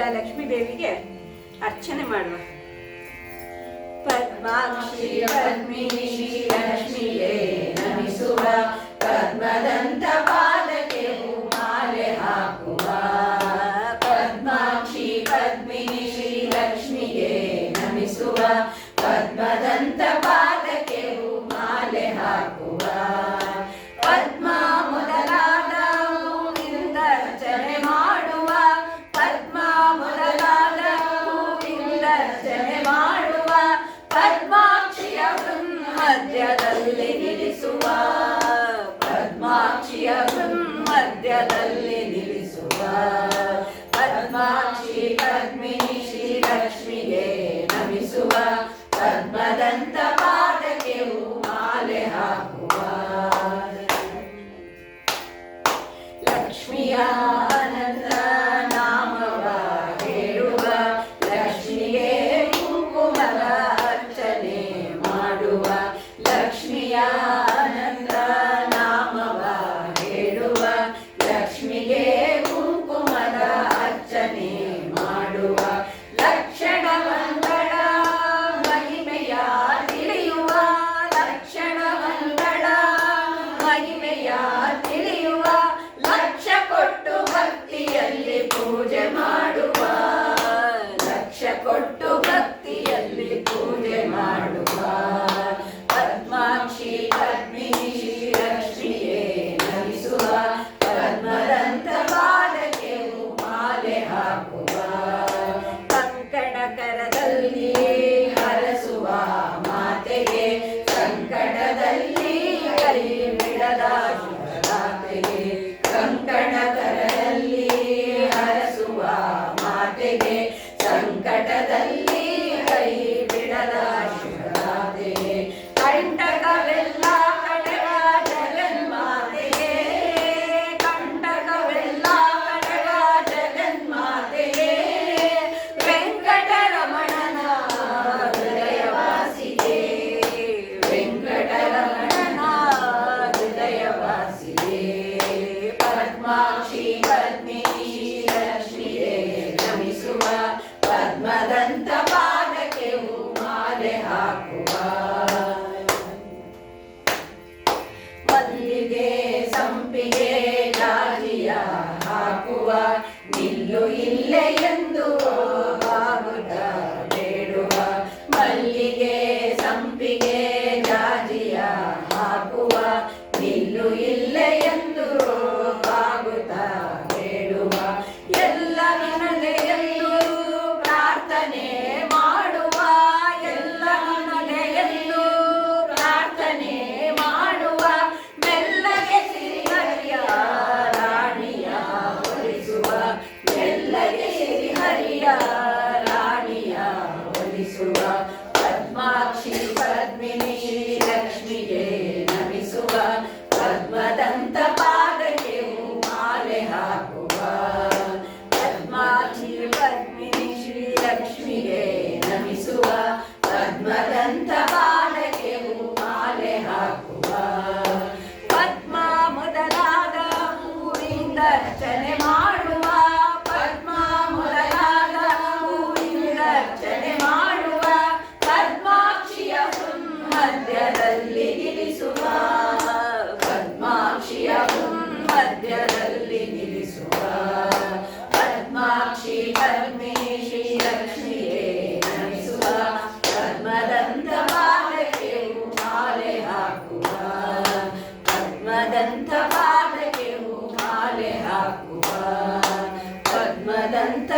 ಈಗ ಲಕ್ಷ್ಮೀ ದೇವಿಗೆ ಅರ್ಚನೆ ಮಾಡುವ. ಪದ್ಮಾಕ್ಷಿ ಪದ್ಮಿನಿ ಲಕ್ಷ್ಮಿಯೇ ನಮಿಸುವ, ಪದ್ಮದಂತ ಪಾದಕ್ಕೆ ಹೂಮಾಲೆ ಹಾಕುವ. ಪದ್ಮಾಕ್ಷಿ ಪದ್ಮಿನಿ ಲಕ್ಷ್ಮಿಯೇ ನಮಿಸುವ, ಪದ್ಮದಂತ ಪಾದಕ್ಕೆ ಹೂಮಾಲೆ ಹಾಕುವ. ಪದ್ಮ ಮೊದಲಾದ ಹೂವಿಂದ ಅರ್ಚನೆ ಮಾಡುವ, ಪದ್ಮ ಮೊದಲಾದ ಹೂವಿಂದ ಅರ್ಚನೆ ಮಾಡುವ. ಪದ್ಮಾಕ್ಷಿಯ ಮಧ್ಯದಲ್ಲಿ ನಿಲ್ಲಿಸುವ, ಪದ್ಮಾಕ್ಷಿಯ ಮಧ್ಯದಲ್ಲಿ ನಿಲ್ಲಿಸುವ. ಪದ್ಮಾಕ್ಷಿ ಪದ್ಮಿನಿ ಶ್ರೀ ಲಕ್ಷ್ಮಿಗೆ ನಮಿಸುವ, ಪದ್ಮದಂತ ಪಾದಕ್ಕೆ ಹೂಮಾಲೆ ಹಾಕುವ. ಲಕ್ಷ್ಮಿಯ ಆನಂದ ನಾಮವ ಹೇಳುವ, ಲಕ್ಷ್ಮಿಗೆ ಕುಂಕುಮದ ಅರ್ಚನೆ ಮಾಡುವ. ಲಕ್ಷ್ಮಿಯ ಆನಂದ ನಾಮವ ಹೇಳುವ, ಲಕ್ಷ್ಮಿಗೆ ಕುಂಕುಮದ ಅರ್ಚನೆ ಮಾಡುವ. ಲಕ್ಷಣವಂಗಳ ಮಹಿಮೆಯ ತಿಳಿಯುವ, ಲಕ್ಷಣವಂಗಳ ಮಹಿಮೆಯ ತಿಳಿಯುವ. ಲಕ್ಷ ಕೊಟ್ಟು ಭಕ್ತಿಯಲ್ಲಿ ಪೂಜೆ ಮಾಡುವ, ಲಕ್ಷ ಕೊಟ್ಟು ಭಕ್ತಿಯಲ್ಲಿ ಪೂಜೆ ಮಾಡುವ. ಪದ್ಮಾಕ್ಷಿ ಪದ್ಮಿನಿ ಲಕ್ಷ್ಮಿಯೇ ನಮಿಸುವ, ಪದ್ಮದಂತ ಪಾದಕ್ಕೆ ಹೂಮಾಲೆ ಹಾಕುವ. ಕಂಕಣ ಕರದಲ್ಲಿ ಹರಸುವ ಮಾತೆಗೆ, ಸಂಕಟದಲ್ಲಿ ಕೈ ಬಿಡದ ಶುಭದಾತೆಗೆ. ಕಂಕಣ ಕರದಲ್ಲಿ ಹರಸುವ ಮಾತೆಗೆ, ಸಂಕಟದಲ್ಲಿ ಕೈ ಬಿಡದ ಶುಭದಾತೆಗೆ. ಕಂಟಕವೆಲ್ಲ ಕಡೆಗ ಜಗನ್ಮಾತೆಗೆ, ಕಂಟಕವೆಲ್ಲ ಕಡೆಗ ಜಗನ್ಮಾತೆಗೆ. ವೆಂಕಟರಮಣನ ಹೃದಯವಾಸಿಗೆ, ವೆಂಕಟರಮಣನ ಹೃದಯವಾಸಿಗೆ. ಪದ್ಮಾಕ್ಷಿ ಪದ್ಮಿನಿ ಲಕ್ಷ್ಮಿಯೇ ನಮಿಸುವ, ಪದ್ಮದಂತ ಪಾದಕ್ಕೆ ಹೂಮಾಲೆ ಹಾಕುವ. ಮಲ್ಲಿಗೆ ಸಂಪಿಗೆ ಜಾಜಿಯ ಹಾಕುವ, ನಿಲ್ಲು ಇಲ್ಲೇ ಎಂದು ಬಾಗುತ್ತ ಬೇಡುವ. ಮಲ್ಲಿಗೆ ಸಂಪಿಗೆ ಜಾಜಿಯ ಹಾಕುವ, ನಿಲ್ಲು ಇಲ್ಲೇ ಎಂದು ಬಾಗುತ್ತ ಬೇಡುವ. ಎಲ್ಲ ನನ್ನದೆಯಲ್ಲೂ ಪ್ರಾರ್ಥನೆ ಮಾಡುವ, ಎಲ್ಲ ನನ್ನದೆಯಲ್ಲೂ ಪ್ರಾರ್ಥನೆ ಮಾಡುವ. ಮೆಲ್ಲಗೆ ಶ್ರೀಹರಿಯ ರಾಣಿಯ ಒಲಿಸುವ, ಮೆಲ್ಲಗೆ ಶ್ರೀಹರಿಯ ರಾಣಿಯ ಒಲಿಸುವ. ಪದ್ಮಾಕ್ಷಿ ಪದ್ಮಿನಿ ಲಕ್ಷ್ಮಿಗೆ ನಮಿಸುವ, ಪದ್ಮದಂತ ಪಾದಕ್ಕೆ ಹೂಮಾಲೆ ಹಾಕುವ. ಪದ್ಮಾಕ್ಷಿ ಪದ್ಮಿನಿ ಶ್ರೀ ಲಕ್ಷ್ಮಿಗೆ ನಮಿಸುವ, ಪದ್ಮದಂತ ಪಾದಕ್ಕೆ ಹೂಮಾಲೆ ಹಾಕುವ. ಪದ್ಮ ಮೊದಲಾದ ಹೂವಿಂದ ಅರ್ಚನೆ ಮಾಡುವ, ಪದ್ಮ ಮೊದಲಾದ ಹೂವಿಂದ ಅರ್ಚನೆ ಮಾಡುವ. ಪದ್ಮಾಕ್ಷಿಯ ಮಧ್ಯದಲ್ಲಿ ನಿಲ್ಲಿಸುವ, ಪದ್ಮಾಕ್ಷಿಯ ಮಧ್ಯದಲ್ಲಿ ನಿಲ್ಲಿಸುವ. ಪದ್ಮಾಕ್ಷಿ ಪದ್ಮಿನಿ ಶ್ರೀ ಲಕ್ಷ್ಮಿಯೇ ನಮಿಸುವ, ಪದ್ಮದಂತ ಪಾದಕ್ಕೆ ಹೂಮಾಲೆ ಹಾಕುವ. ಪದ್ಮದಂತ ಪಾದಕ್ಕೆ ಹೂಮಾಲೆ ಹಾಕುವ. ಪದ್ಮದಂತ